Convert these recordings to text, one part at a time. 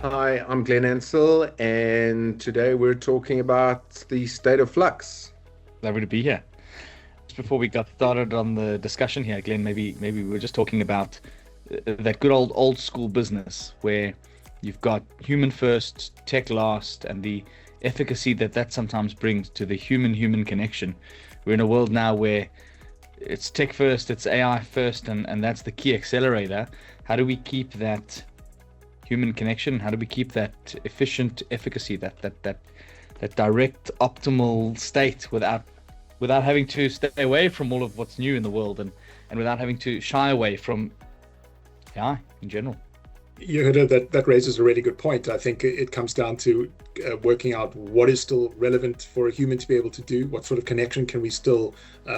Hi, I'm Glenn Ansell, and today we're talking about the state of flux. Lovely to be here. Just before we got started on the discussion here, Glenn, maybe we were just talking about that good old school business where you've got human first, tech last, and the efficacy that sometimes brings to the human connection. We're in a world now where it's tech first, it's AI first, and that's the key accelerator. How do we keep that human connection? How do we keep that efficient efficacy, that direct optimal state without having to stay away from all of what's new in the world and without having to shy away from AI in general? You know, that raises a really good point. I think it comes down to working out what is still relevant for a human to be able to do. What sort of connection can we still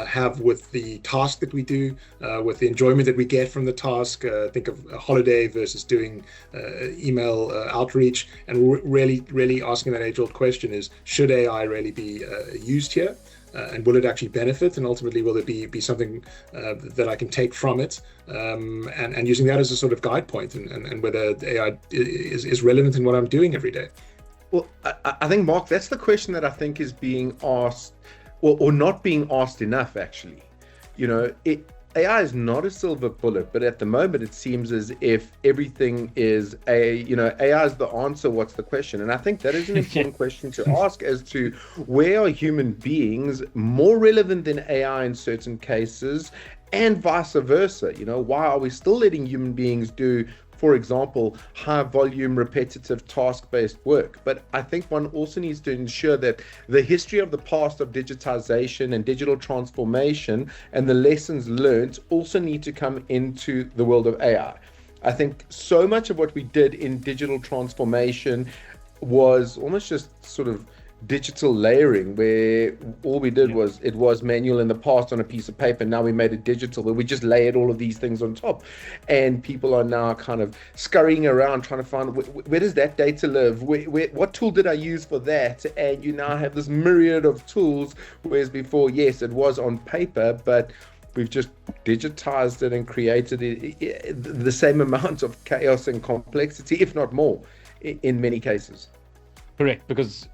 have with the task that we do, with the enjoyment that we get from the task. Think of a holiday versus doing email outreach, and really asking that age-old question is, should AI really be used here? And will it actually benefit? And ultimately, will it be something that I can take from it? And using that as a sort of guide point, and whether AI is relevant in what I'm doing every day. Well, I think, Mark, that's the question that I think is being asked, or not being asked enough, actually. AI is not a silver bullet, but at the moment it seems as if everything is AI is the answer. What's the question? And I think that is an important question to ask as to where are human beings more relevant than AI in certain cases, and vice versa. Why are we still letting human beings do, for example, high volume, repetitive, task-based work? But I think one also needs to ensure that the history of the past of digitization and digital transformation and the lessons learned also need to come into the world of AI. I think so much of what we did in digital transformation was almost just sort of digital layering, where all we did was, it was manual in the past on a piece of paper. Now we made it digital, where we just layered all of these things on top, and people are now kind of scurrying around trying to find where does that data live, what tool did I use for that? And you now have this myriad of tools, whereas before, yes, it was on paper, but we've just digitized it and created the same amount of chaos and complexity, if not more, in many cases. Correct, because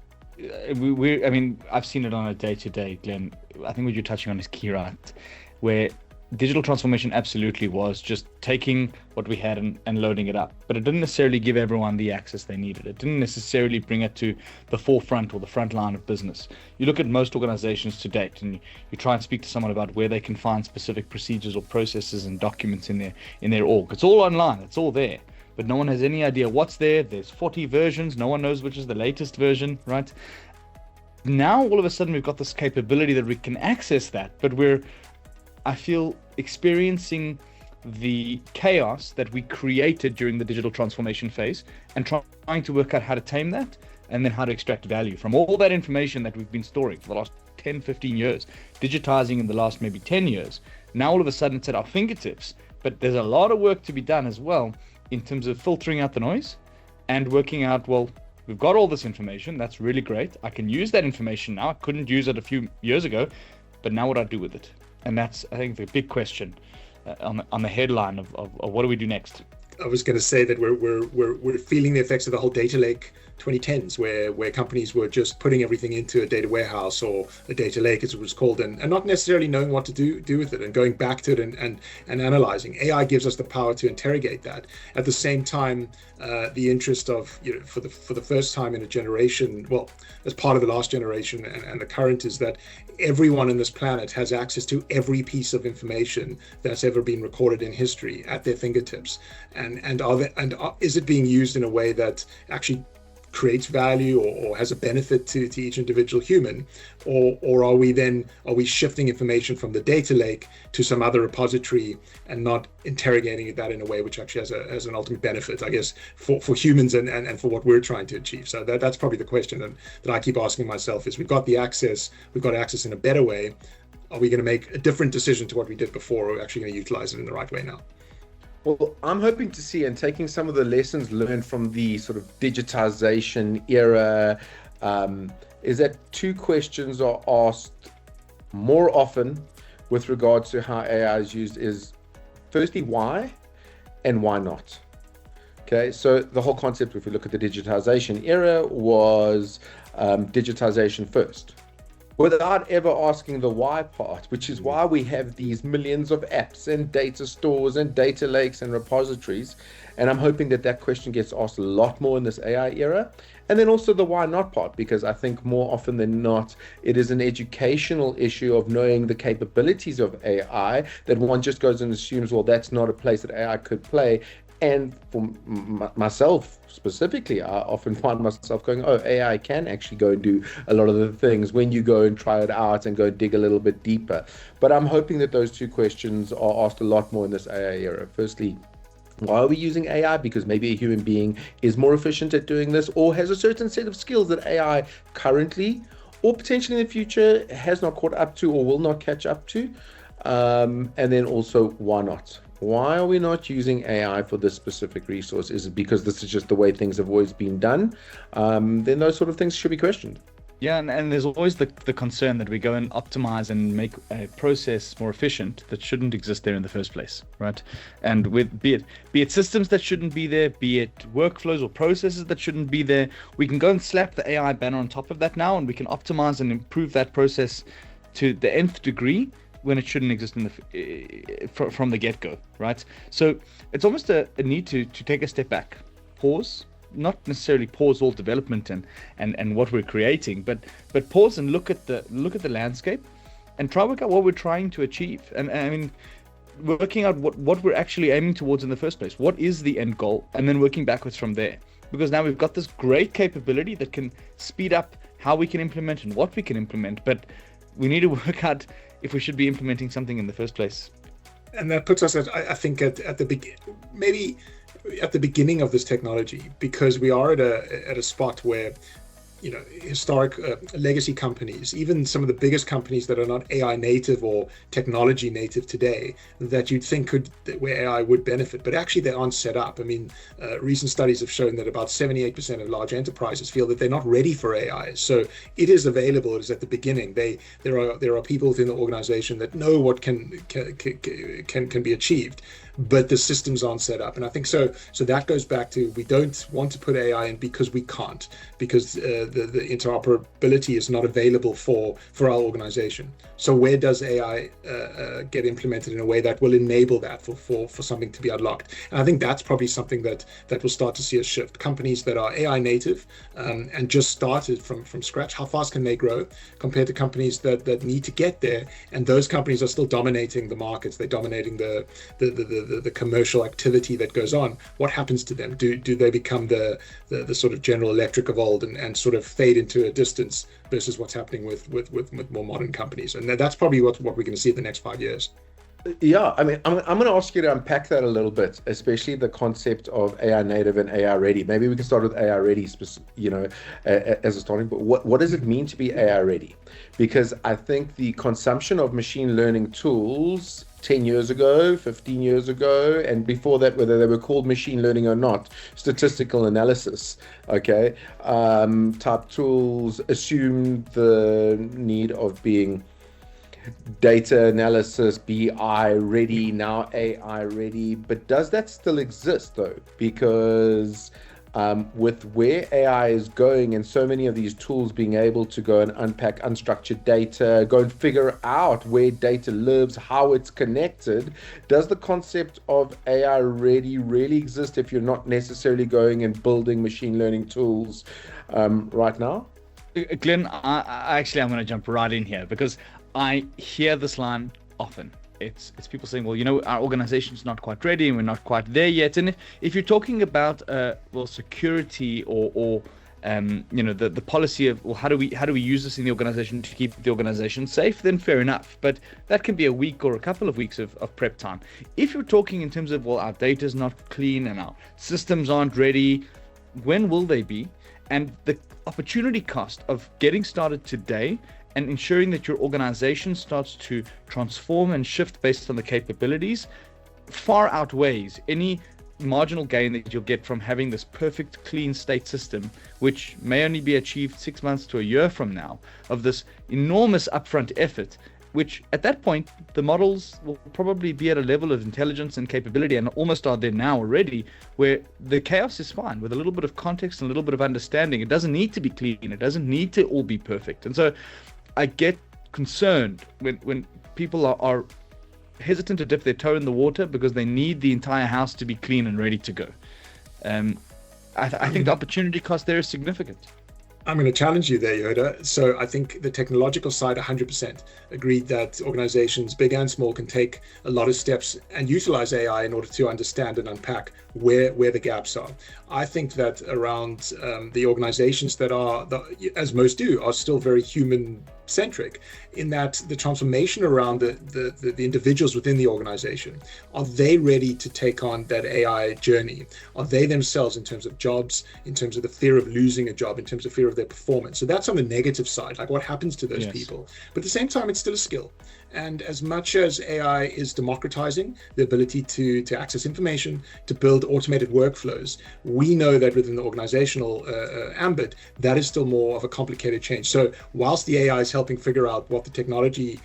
I've seen it on a day-to-day, Glenn. I think what you're touching on is key, right? Where digital transformation absolutely was just taking what we had and loading it up. But it didn't necessarily give everyone the access they needed. It didn't necessarily bring it to the forefront or the front line of business. You look at most organizations to date, and you try and speak to someone about where they can find specific procedures or processes and documents in their org. It's all online, it's all there. But no one has any idea what's there. There's 40 versions. No one knows which is the latest version, right? Now, all of a sudden, we've got this capability that we can access that, but I feel, experiencing the chaos that we created during the digital transformation phase and trying to work out how to tame that and then how to extract value from all that information that we've been storing for the last 10, 15 years, digitizing in the last maybe 10 years. Now, all of a sudden, it's at our fingertips, but there's a lot of work to be done as well in terms of filtering out the noise and working out, well, we've got all this information. That's really great. I can use that information now. I couldn't use it a few years ago, but now what do I do with it? And that's, I think, the big question on the headline of what do we do next? I was going to say that we're feeling the effects of the whole data lake 2010s, where companies were just putting everything into a data warehouse, or a data lake as it was called, and not necessarily knowing what to do with it, and going back to it and analyzing. AI gives us the power to interrogate that. At the same time, the interest of, for the first time in a generation, well, as part of the last generation and the current, is that everyone on this planet has access to every piece of information that's ever been recorded in history at their fingertips. And is it being used in a way that actually creates value or has a benefit to each individual human, or are we shifting information from the data lake to some other repository and not interrogating that in a way which actually has an ultimate benefit, I guess, for humans and for what we're trying to achieve. So that's probably the question that I keep asking myself is, we've got access in a better way. Are we going to make a different decision to what we did before, or are we actually going to utilize it in the right way now? Well, I'm hoping to see, and taking some of the lessons learned from the sort of digitization era, is that two questions are asked more often with regards to how AI is used: is firstly, why, and why not? Okay, so the whole concept, if we look at the digitization era, was digitization first, without ever asking the why part, which is why we have these millions of apps and data stores and data lakes and repositories. And I'm hoping that that question gets asked a lot more in this AI era. And then also the why not part, because I think more often than not, it is an educational issue of knowing the capabilities of AI, that one just goes and assumes, well, that's not a place that AI could play. And for myself specifically, I often find myself going, oh, AI can actually go and do a lot of the things when you go and try it out and go dig a little bit deeper. But I'm hoping that those two questions are asked a lot more in this AI era. Firstly, why are we using AI? Because maybe a human being is more efficient at doing this, or has a certain set of skills that AI currently, or potentially in the future, has not caught up to or will not catch up to. And then also, why not? Why are we not using AI for this specific resource? Is it because this is just the way things have always been done? Then those sort of things should be questioned. Yeah, and there's always the concern that we go and optimize and make a process more efficient that shouldn't exist there in the first place, right? And with be it systems that shouldn't be there, be it workflows or processes that shouldn't be there, we can go and slap the AI banner on top of that now, and we can optimize and improve that process to the nth degree when it shouldn't exist in from the get-go, right? So it's almost a need to take a step back, pause. Not necessarily pause all development and what we're creating, but pause and look at the landscape and try to work out what we're trying to achieve. And I mean, working out what we're actually aiming towards in the first place. What is the end goal? And then working backwards from there. Because now we've got this great capability that can speed up how we can implement and what we can implement, but we need to work out if we should be implementing something in the first place. And that puts us I think at the beginning of this technology, because we are at a spot where, you know, historic legacy companies, even some of the biggest companies that are not AI native or technology native today, that you'd think where AI would benefit, but actually they aren't set up. I mean, recent studies have shown that about 78% of large enterprises feel that they're not ready for AI. So it is available. It is at the beginning. There are people within the organization that know what can be achieved, but the systems aren't set up. And I think so that goes back to, we don't want to put AI in because we can't, because the interoperability is not available for our organization. So where does AI get implemented in a way that will enable that for something to be unlocked? And I think that's probably something that will start to see a shift. Companies that are AI native and just started from scratch, how fast can they grow compared to companies that need to get there? And those companies are still dominating the markets. They're dominating the commercial activity that goes on. What happens to them? Do they become the sort of General Electric of old and sort of fade into a distance versus what's happening with more modern companies? And that's probably what we're going to see in the next 5 years. Yeah, I mean, I'm going to ask you to unpack that a little bit, especially the concept of AI native and AI ready. Maybe we can start with AI ready, you know, as a starting point. What does it mean to be AI ready? Because I think the consumption of machine learning tools 10 years ago, 15 years ago, and before that, whether they were called machine learning or not, statistical analysis, okay, type tools assumed the need of being data analysis, BI ready, now AI ready. But does that still exist though? Because with where AI is going and so many of these tools being able to go and unpack unstructured data, go and figure out where data lives, how it's connected, does the concept of AI ready really exist if you're not necessarily going and building machine learning tools right now? Glenn, I'm going to jump right in here because I hear this line often. It's people saying, well, you know, our organization's not quite ready and we're not quite there yet. And if you're talking about security or you know, the policy of, well, how do we use this in the organization to keep the organization safe, then fair enough. But that can be a week or a couple of weeks of prep time. If you're talking in terms of, well, our data's not clean and our systems aren't ready, when will they be? And the opportunity cost of getting started today and ensuring that your organization starts to transform and shift based on the capabilities far outweighs any marginal gain that you'll get from having this perfect clean state system, which may only be achieved 6 months to a year from now, of this enormous upfront effort which at that point, the models will probably be at a level of intelligence and capability, and almost are there now already, where the chaos is fine with a little bit of context and a little bit of understanding. It doesn't need to be clean. It doesn't need to all be perfect. And so I get concerned when people are hesitant to dip their toe in the water because they need the entire house to be clean and ready to go. I think the opportunity cost there is significant. I'm going to challenge you there, Yoda. So I think the technological side, 100% agreed that organizations, big and small, can take a lot of steps and utilize AI in order to understand and unpack where the gaps are. I think that around the organizations that are, as most do, are still very human-centric, in that the transformation around the individuals within the organization, are they ready to take on that AI journey? Are they themselves, in terms of jobs, in terms of the fear of losing a job, in terms of fear of their performance? So that's on the negative side, like what happens to those people. But at the same time, it's still a skill. And as much as AI is democratizing the ability to access information, to build automated workflows, we know that within the organizational ambit, that is still more of a complicated change. So whilst the AI is helping figure out what the technology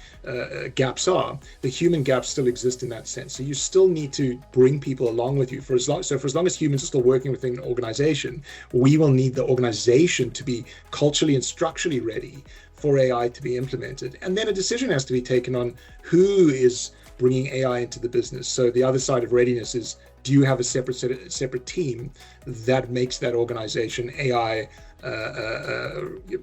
gaps are, the human gaps still exist in that sense. So you still need to bring people along with you. For as long as humans are still working within an organization, we will need the organization to be culturally and structurally ready for AI to be implemented. And then a decision has to be taken on who is bringing AI into the business. So the other side of readiness is, do you have a separate team that makes that organization AI,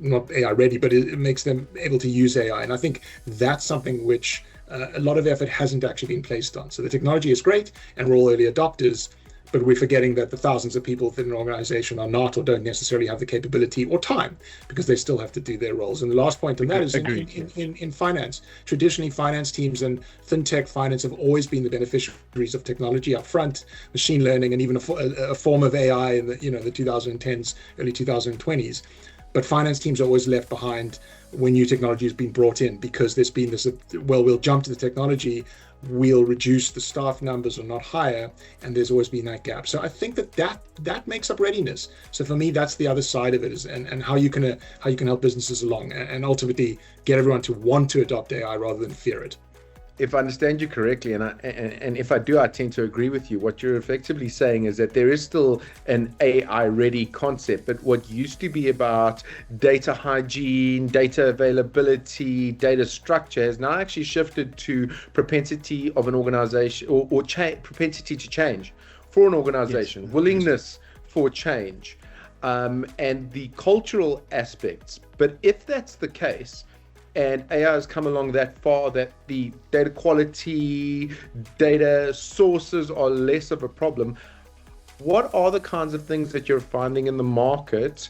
not AI ready, but it makes them able to use AI? And I think that's something which a lot of effort hasn't actually been placed on. So the technology is great and we're all early adopters, but we're forgetting that the thousands of people within an organization are not, or don't necessarily have the capability or time, because they still have to do their roles. And the last point on that is in finance. Traditionally, finance teams and fintech finance have always been the beneficiaries of technology up front, machine learning, and even a form of AI in the 2010s, early 2020s. But finance teams are always left behind when new technology has been brought in, because there's been this, we'll jump to the technology, we'll reduce the staff numbers or not hire, and there's always been that gap. So I think that makes up readiness. So for me, that's the other side of it, is and how you can help businesses along and ultimately get everyone to want to adopt AI rather than fear it. If I understand you correctly, and if I do, I tend to agree with you. What you're effectively saying is that there is still an AI-ready concept, but what used to be about data hygiene, data availability, data structure has now actually shifted to propensity of an organization, or propensity to change for an organization, willingness for change, and the cultural aspects. But if that's the case, and AI has come along that far that the data quality, data sources are less of a problem, what are the kinds of things that you're finding in the market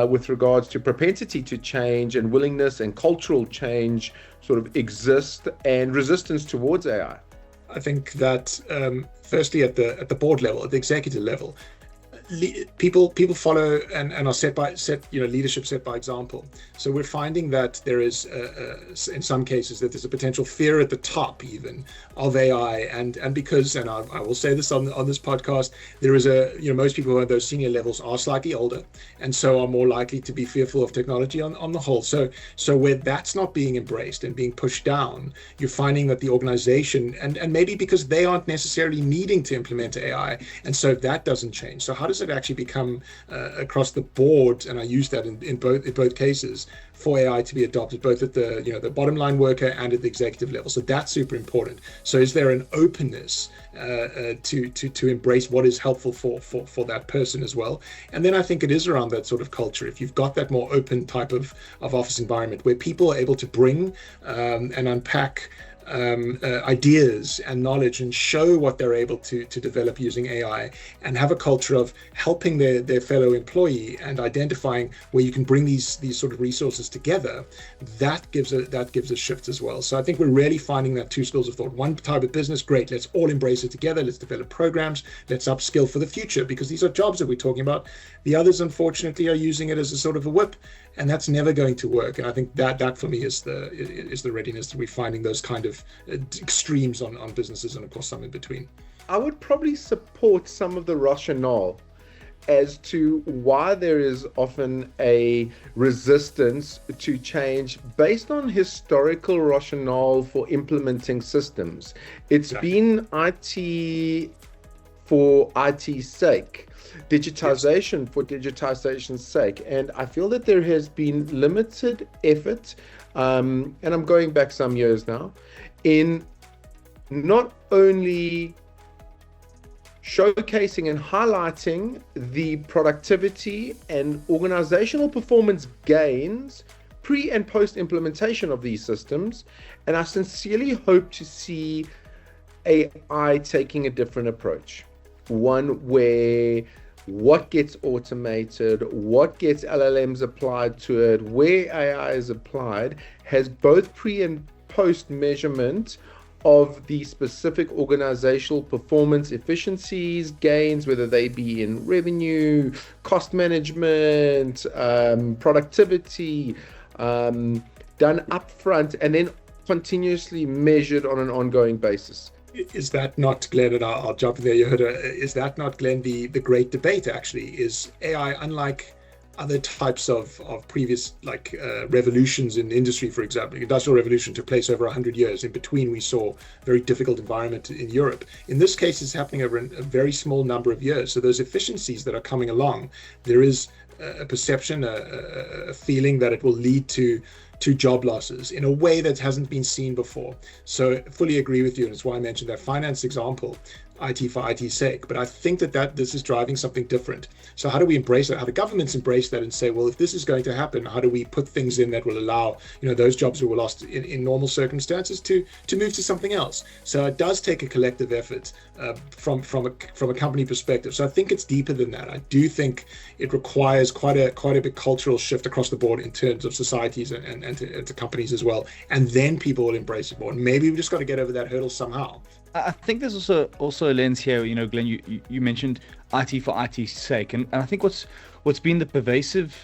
with regards to propensity to change and willingness and cultural change sort of exist, and resistance towards AI? I think that firstly at the board level, at the executive level, people follow and are leadership set by example. So we're finding that there is in some cases that there's a potential fear at the top even of AI, and because, and I will say this on this podcast, there is most people who are at those senior levels are slightly older, and so are more likely to be fearful of technology on the whole. So where that's not being embraced and being pushed down, you're finding that the organization, and maybe because they aren't necessarily needing to implement AI, and so that doesn't change. So how does it actually become across the board, and I use that in both cases, for AI to be adopted both at the bottom line worker and at the executive level? So that's super important. So is there an openness to embrace what is helpful for that person as well? And then I think it is around that sort of culture. If you've got that more open type of office environment where people are able to bring and unpack ideas and knowledge and show what they're able to develop using AI, and have a culture of helping their fellow employee and identifying where you can bring these sort of resources together, that gives a shift as well. So I think we're really finding that two schools of thought. One type of business, great, let's all embrace it together, let's develop programs, let's upskill for the future, because these are jobs that we're talking about. The others, unfortunately, are using it as a sort of a whip, and that's never going to work. And I think that for me is the readiness that we're finding, those kind of extremes on businesses, and of course some in between. I would probably support some of the rationale as to why there is often a resistance to change based on historical rationale for implementing systems. It's been IT for IT's sake, digitization for digitization's sake. And I feel that there has been limited effort, and I'm going back some years now, in not only showcasing and highlighting the productivity and organizational performance gains pre and post implementation of these systems. And I sincerely hope to see AI taking a different approach, one where what gets automated, what gets LLMs applied to it, where AI is applied, has both pre and post measurement of the specific organizational performance efficiencies, gains, whether they be in revenue, cost management, productivity, done upfront, and then continuously measured on an ongoing basis. Is that not, Glenn, and I'll jump in there, is that not, Glenn, the great debate actually? Is AI, unlike other types of previous revolutions in industry, for example, the Industrial Revolution took place over 100 years. In between, we saw a very difficult environment in Europe. In this case, it's happening over a very small number of years. So those efficiencies that are coming along, there is a perception, a feeling that it will lead to job losses in a way that hasn't been seen before. So fully agree with you, and it's why I mentioned that finance example, IT for IT's sake. But I think that this is driving something different. So how do we embrace that? How do governments embrace that and say, well, if this is going to happen, how do we put things in that will allow, those jobs who were lost in normal circumstances to move to something else? So it does take a collective effort from a company perspective. So I think it's deeper than that. I do think it requires quite a big cultural shift across the board in terms of societies and to companies as well. And then people will embrace it more. And maybe we've just got to get over that hurdle somehow. I think there's also a lens here. Glenn, you mentioned IT for IT's sake, and I think what's been the pervasive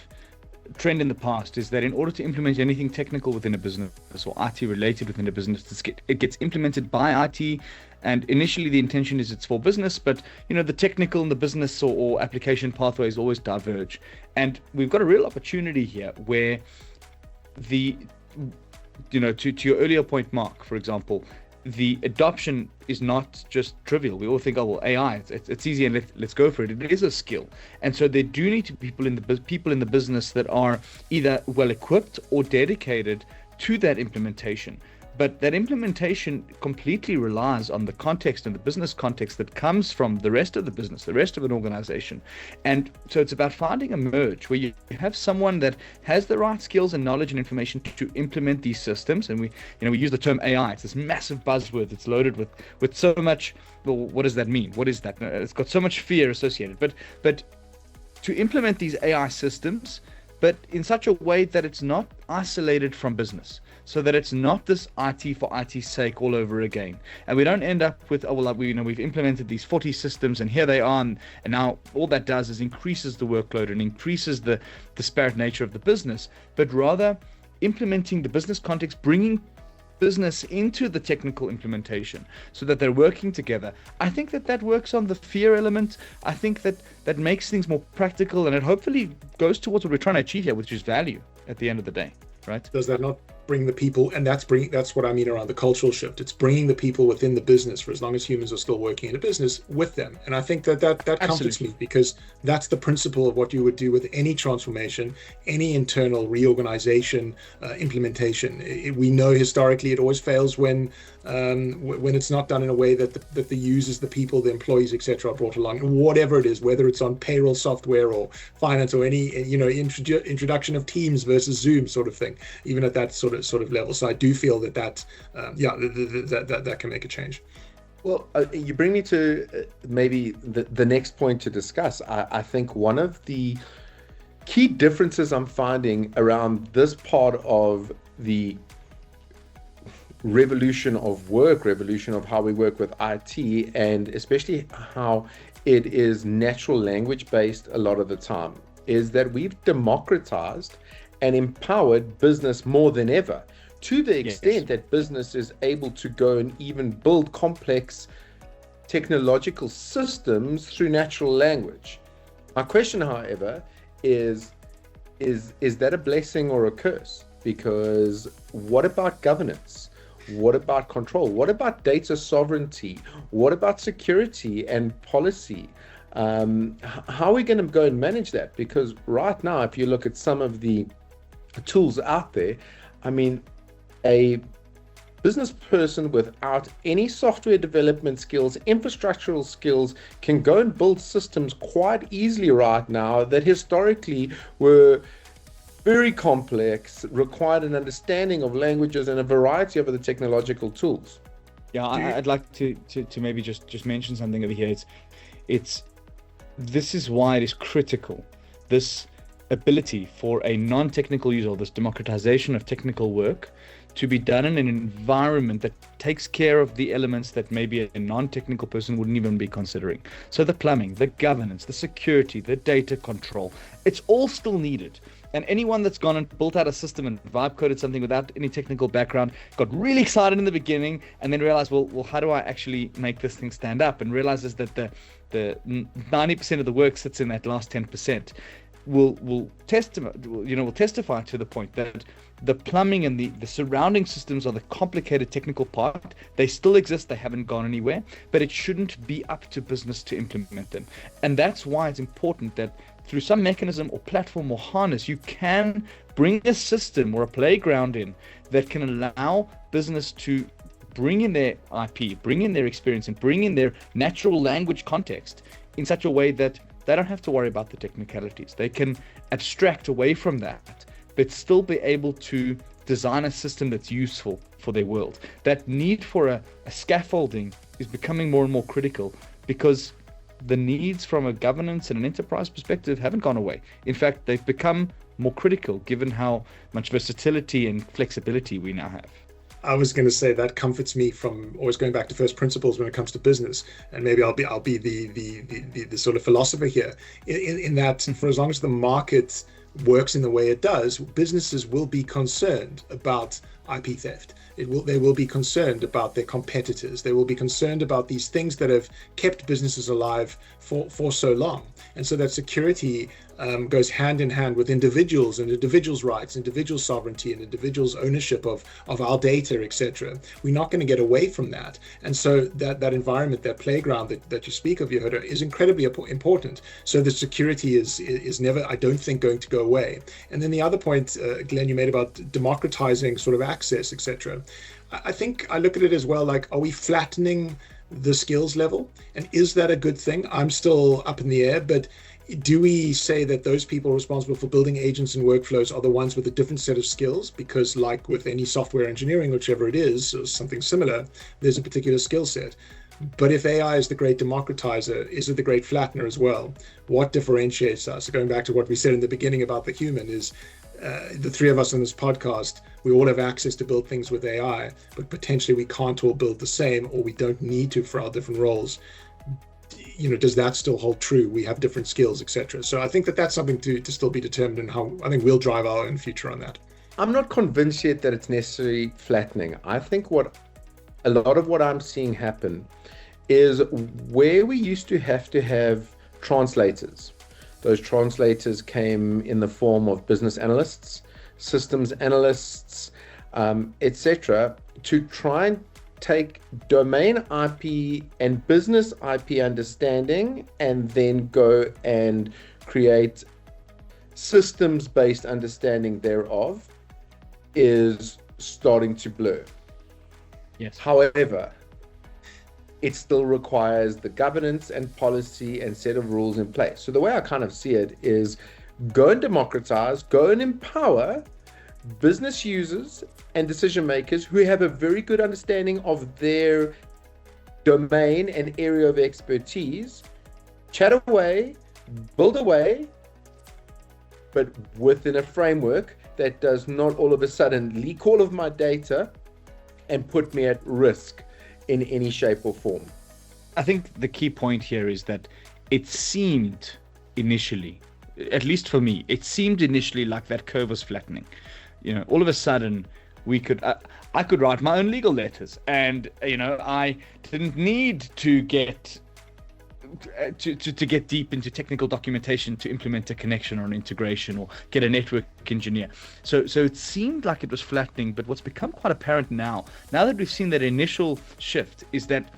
trend in the past is that in order to implement anything technical within a business or IT related within a business, it gets implemented by IT. And initially the intention is it's for business, but the technical and the business or application pathways always diverge. And we've got a real opportunity here where to your earlier point, Mark, for example, the adoption is not just trivial. We all think, oh well, AI, it's easy and let's go for it. It is a skill, and so there do need to be people in the business that are either well equipped or dedicated to that implementation. But that implementation completely relies on the context and the business context that comes from the rest of the business, the rest of an organization. And so it's about finding a merge where you have someone that has the right skills and knowledge and information to implement these systems. And we use the term AI. It's this massive buzzword that's loaded with so much. Well, what does that mean? What is that? It's got so much fear associated. But to implement these AI systems, but in such a way that it's not isolated from business, so that it's not this IT for IT's sake all over again. And we don't end up with, we've implemented these 40 systems and here they are, and now all that does is increases the workload and increases the disparate nature of the business, but rather implementing the business context, bringing business into the technical implementation so that they're working together. I think that works on the fear element. I think that makes things more practical, and it hopefully goes towards what we're trying to achieve here, which is value at the end of the day, right? Does that not bring the people, and that's what I mean around the cultural shift. It's bringing the people within the business, for as long as humans are still working in a business, with them. And I think that comforts me, because that's the principle of what you would do with any transformation, any internal reorganization, implementation. We know historically it always fails when it's not done in a way that the users, the people, the employees, etc., are brought along. And whatever it is, whether it's on payroll software or finance or any introduction of Teams versus Zoom sort of thing, even at that sort of level. So I do feel that can make a change. Well, you bring me to maybe the next point to discuss. I think one of the key differences I'm finding around this part of the revolution of work, revolution of how we work with IT, and especially how it is natural language based a lot of the time, is that we've democratized and empowered business more than ever, to the extent that business is able to go and even build complex technological systems through natural language. My question, however, is that a blessing or a curse? Because what about governance? What about control? What about data sovereignty? What about security and policy? How are we going to go and manage that? Because right now, if you look at some of the tools out there, I mean, a business person without any software development skills, infrastructural skills, can go and build systems quite easily right now that historically were very complex, required an understanding of languages and a variety of other technological tools. Yeah, I'd like to maybe just mention something over here. This is why it is critical, this ability for a non-technical user, this democratization of technical work, to be done in an environment that takes care of the elements that maybe a non-technical person wouldn't even be considering. So the plumbing, the governance, the security, the data control, it's all still needed. And anyone that's gone and built out a system and vibe coded something without any technical background got really excited in the beginning and then realized, well, how do I actually make this thing stand up? And realizes that the 90% of the work sits in that last 10%. Will testify to the point that the plumbing and the surrounding systems are the complicated technical part. They still exist, they haven't gone anywhere, but it shouldn't be up to business to implement them. And that's why it's important that through some mechanism or platform or harness, you can bring a system or a playground in that can allow business to bring in their IP, bring in their experience, and bring in their natural language context in such a way that they don't have to worry about the technicalities. They can abstract away from that, but still be able to design a system that's useful for their world. That need for a scaffolding is becoming more and more critical because the needs from a governance and an enterprise perspective haven't gone away. In fact, they've become more critical given how much versatility and flexibility we now have. I was going to say that comforts me from always going back to first principles when it comes to business, and maybe I'll be the sort of philosopher here. In that, for as long as the market works in the way it does, businesses will be concerned about IP theft. They will be concerned about their competitors. They will be concerned about these things that have kept businesses alive for so long. And so that security goes hand in hand with individuals and individuals' rights, individual sovereignty, and individuals' ownership of our data, etc. We're not going to get away from that. And so that environment, that playground that you speak of, Yehuda, is incredibly important. So the security is never, I don't think, going to go away. And then the other point, Glenn, you made about democratizing sort of access, etc. I think I look at it as well, like, are we flattening the skills level? And is that a good thing? I'm still up in the air, but do we say that those people responsible for building agents and workflows are the ones with a different set of skills? Because like with any software engineering, whichever it is, or something similar, there's a particular skill set. But if AI is the great democratizer, is it the great flattener as well? What differentiates us? Going back to what we said in the beginning about the human is, the three of us on this podcast, we all have access to build things with AI, but potentially we can't all build the same, or we don't need to for our different roles. Does that still hold true? We have different skills, etc. So I think that's something to still be determined, and how I think we'll drive our own future on that. I'm not convinced yet that it's necessarily flattening. I think a lot of what I'm seeing happen is where we used to have translators. Those translators came in the form of business analysts, systems analysts, etc., to try and take domain IP and business IP understanding and then go and create systems-based understanding thereof, is starting to blur. Yes. However, it still requires the governance and policy and set of rules in place. So the way I kind of see it is go and democratize, go and empower business users and decision makers who have a very good understanding of their domain and area of expertise, chat away, build away, but within a framework that does not all of a sudden leak all of my data and put me at risk in any shape or form. I think the key point here is that it seemed initially, at least for me, it seemed initially like that curve was flattening. All of a sudden I could write my own legal letters, and I didn't need to get to get deep into technical documentation to implement a connection or an integration or get a network engineer. So it seemed like it was flattening, but what's become quite apparent now that we've seen that initial shift, is that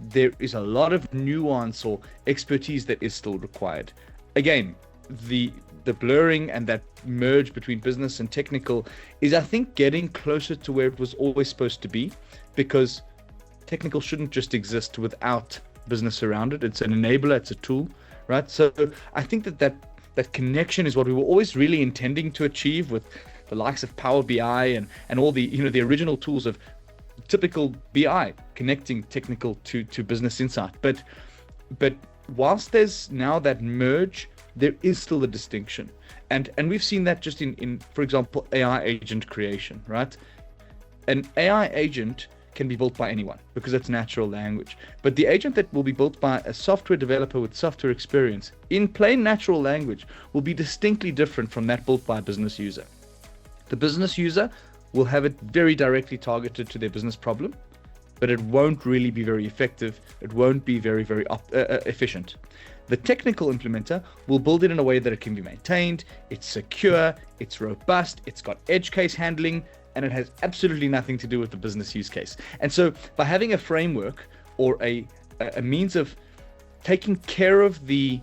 there is a lot of nuance or expertise that is still required. Again, the blurring and that merge between business and technical is, I think, getting closer to where it was always supposed to be, because technical shouldn't just exist without business around it. It's an enabler, it's a tool, right? So I think that connection is what we were always really intending to achieve with the likes of Power BI and all the, the original tools of typical BI, connecting technical to business insight. But whilst there's now that merge, there is still a distinction. And we've seen that just in, for example, AI agent creation, right? An AI agent can be built by anyone because it's natural language. But the agent that will be built by a software developer with software experience in plain natural language will be distinctly different from that built by a business user. The business user will have it very directly targeted to their business problem, but it won't really be very effective. It won't be very, very efficient. The technical implementer will build it in a way that it can be maintained, it's secure, it's robust, it's got edge case handling, and it has absolutely nothing to do with the business use case. And so by having a framework or a means of taking care of I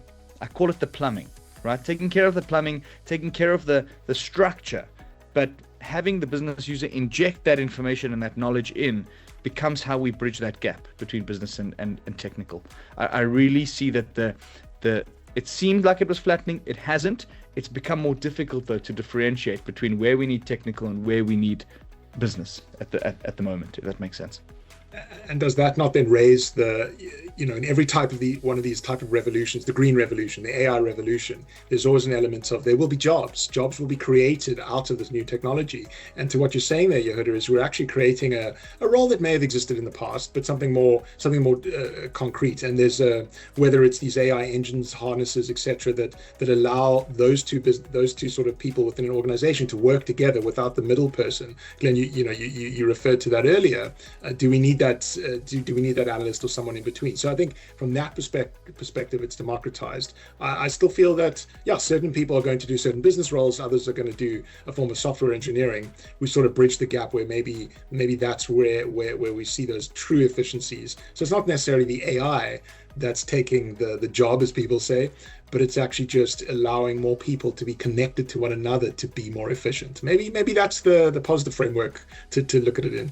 call it the plumbing, right? Taking care of the plumbing, taking care of the structure, but having the business user inject that information and that knowledge in becomes how we bridge that gap between business and technical. I really see that it seemed like it was flattening. It hasn't. It's become more difficult, though, to differentiate between where we need technical and where we need business at the moment, if that makes sense. And does that not then raise in every type of one of these type of revolutions, the green revolution, the AI revolution, there's always an element of there will be jobs will be created out of this new technology. And to what you're saying there, Yehuda, is we're actually creating a role that may have existed in the past, but something more concrete. And there's whether it's these AI engines, harnesses, etc., that allow those two sort of people within an organization to work together without the middle person. Glenn, you referred to that earlier. Do we need that? Do we need that analyst or someone in between? So I think from that perspective, it's democratized. I still feel that, certain people are going to do certain business roles, others are going to do a form of software engineering. We sort of bridge the gap where maybe that's where we see those true efficiencies. So it's not necessarily the AI that's taking the job, as people say, but it's actually just allowing more people to be connected to one another to be more efficient. Maybe that's the positive framework to look at it in.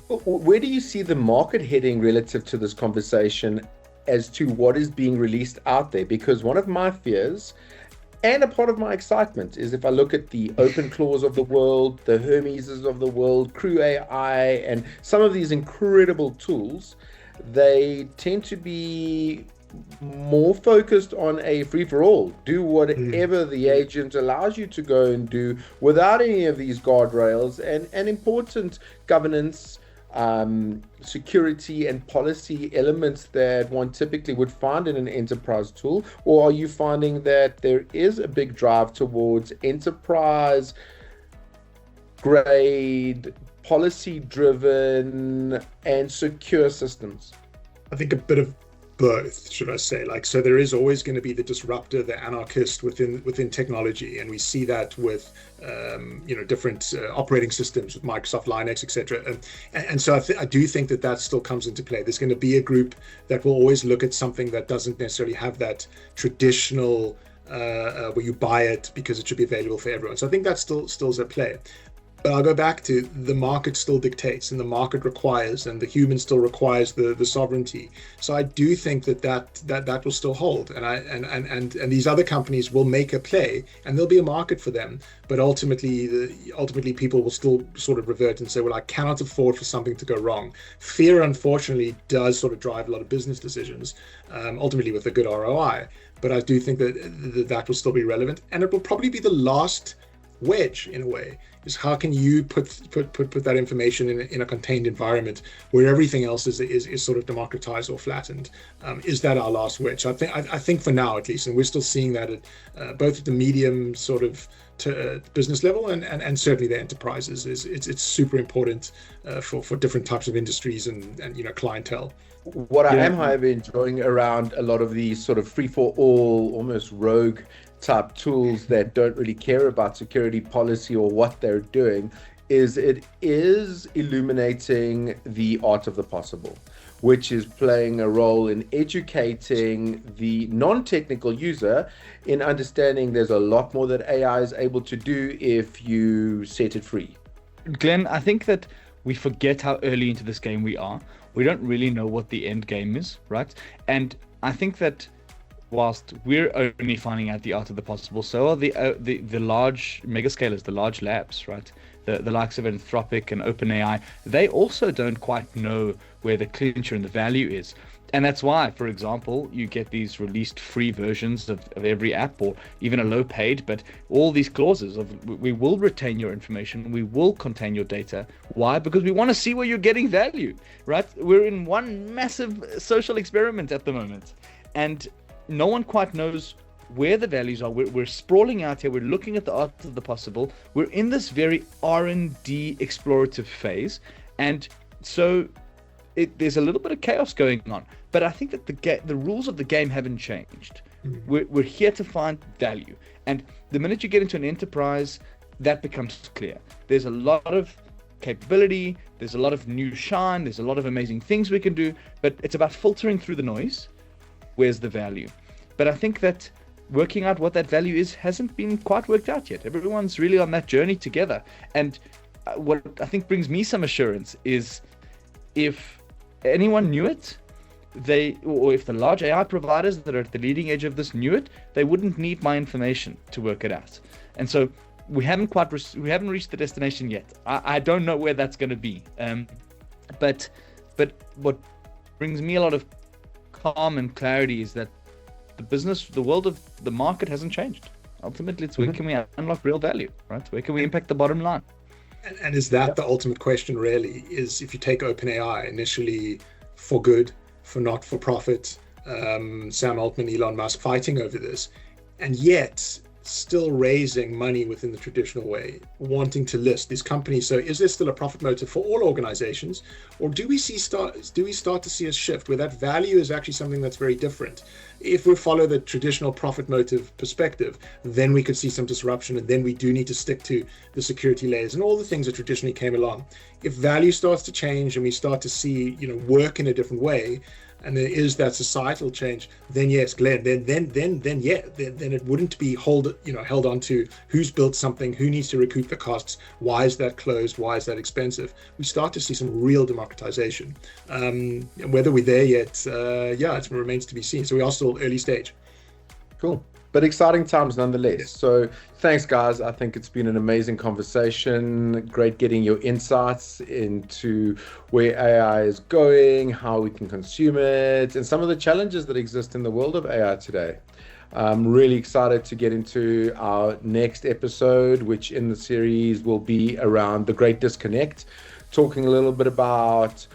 Where do you see the market heading relative to this conversation as to what is being released out there? Because one of my fears and a part of my excitement is if I look at the OpenClaws of the world, the Hermeses of the world, Crew AI, and some of these incredible tools, they tend to be more focused on a free-for-all. Do whatever the agent allows you to go and do without any of these guardrails and important governance, security and policy elements that one typically would find in an enterprise tool? Or are you finding that there is a big drive towards enterprise grade, policy driven and secure systems? I think a bit of both, should I say. So there is always going to be the disruptor, the anarchist within technology, and we see that with different operating systems with Microsoft Linux, etc. And so I do think that still comes into play. There's going to be a group that will always look at something that doesn't necessarily have that traditional where you buy it because it should be available for everyone. So I think that still's at play. But I'll go back to the market still dictates, and the market requires, and the human still requires the sovereignty. So I do think that will still hold, and these other companies will make a play, and there'll be a market for them. But ultimately, people will still sort of revert and say, well, I cannot afford for something to go wrong. Fear, unfortunately, does sort of drive a lot of business decisions, ultimately with a good ROI. But I do think that will still be relevant, and it will probably be the last wedge in a way. is how can you put that information in a contained environment where everything else is sort of democratized or flattened. Is that our last word? So I think for now at least, and we're still seeing that at both at the medium sort of to business level and certainly the enterprises, it's super important for different types of industries and clientele. What I am, however, enjoying around a lot of these sort of free-for-all, almost rogue type tools that don't really care about security policy or what they're doing is it is illuminating the art of the possible, which is playing a role in educating the non-technical user in understanding there's a lot more that AI is able to do if you set it free. Glenn, I think that we forget how early into this game we are. We don't really know what the end game is, right? And I think that whilst we're only finding out the art of the possible, so are the large megascalers, the large labs, right? The likes of Anthropic and OpenAI. They also don't quite know where the clincher and the value is. And that's why, for example, you get these released free versions of every app, or even a low paid, but all these clauses of we will retain your information, we will contain your data. Why? Because we want to see where you're getting value, right? We're in one massive social experiment at the moment, and no one quite knows where the values are. We're sprawling out here. We're looking at the art of the possible. We're in this very R&D explorative phase, and so there's a little bit of chaos going on. But I think that the rules of the game haven't changed. We're here to find value, and the minute you get into an enterprise, that becomes clear. There's a lot of capability. There's a lot of new shine. There's a lot of amazing things we can do. But it's about filtering through the noise. Where's the value? But I think that working out what that value is hasn't been quite worked out yet. Everyone's really on that journey together. And what I think brings me some assurance is if anyone knew it, or if the large AI providers that are at the leading edge of this knew it, they wouldn't need my information to work it out. And so we haven't reached the destination yet. I don't know where that's going to be. But what brings me a lot of calm and clarity is that the world of the market hasn't changed. Ultimately, it's where can we unlock real value, right? Where can we impact the bottom line? And is that the ultimate question really, is if you take OpenAI initially for good, for not for profit, Sam Altman, Elon Musk fighting over this, and yet still raising money within the traditional way, wanting to list these companies. So is there still a profit motive for all organizations, or do we start to see a shift where that value is actually something that's very different? If we follow the traditional profit motive perspective, then we could see some disruption, and then we do need to stick to the security layers and all the things that traditionally came along. If value starts to change and we start to see, work in a different way, and there is that societal change, then yes, Glenn, then it wouldn't be held on to who's built something, who needs to recoup the costs, why is that closed, why is that expensive. We start to see some real democratization. And whether we're there yet, it remains to be seen. So we are still early stage. Cool. But exciting times nonetheless. So thanks, guys. I think it's been an amazing conversation. Great getting your insights into where AI is going, how we can consume it, and some of the challenges that exist in the world of AI today. I'm really excited to get into our next episode, which in the series will be around the Great Disconnect, talking a little bit about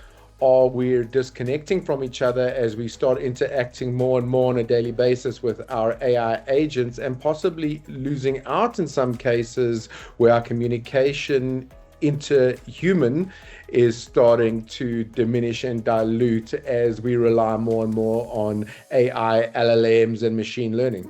are we disconnecting from each other as we start interacting more and more on a daily basis with our AI agents, and possibly losing out in some cases where our communication interhuman is starting to diminish and dilute as we rely more and more on AI, LLMs, and machine learning.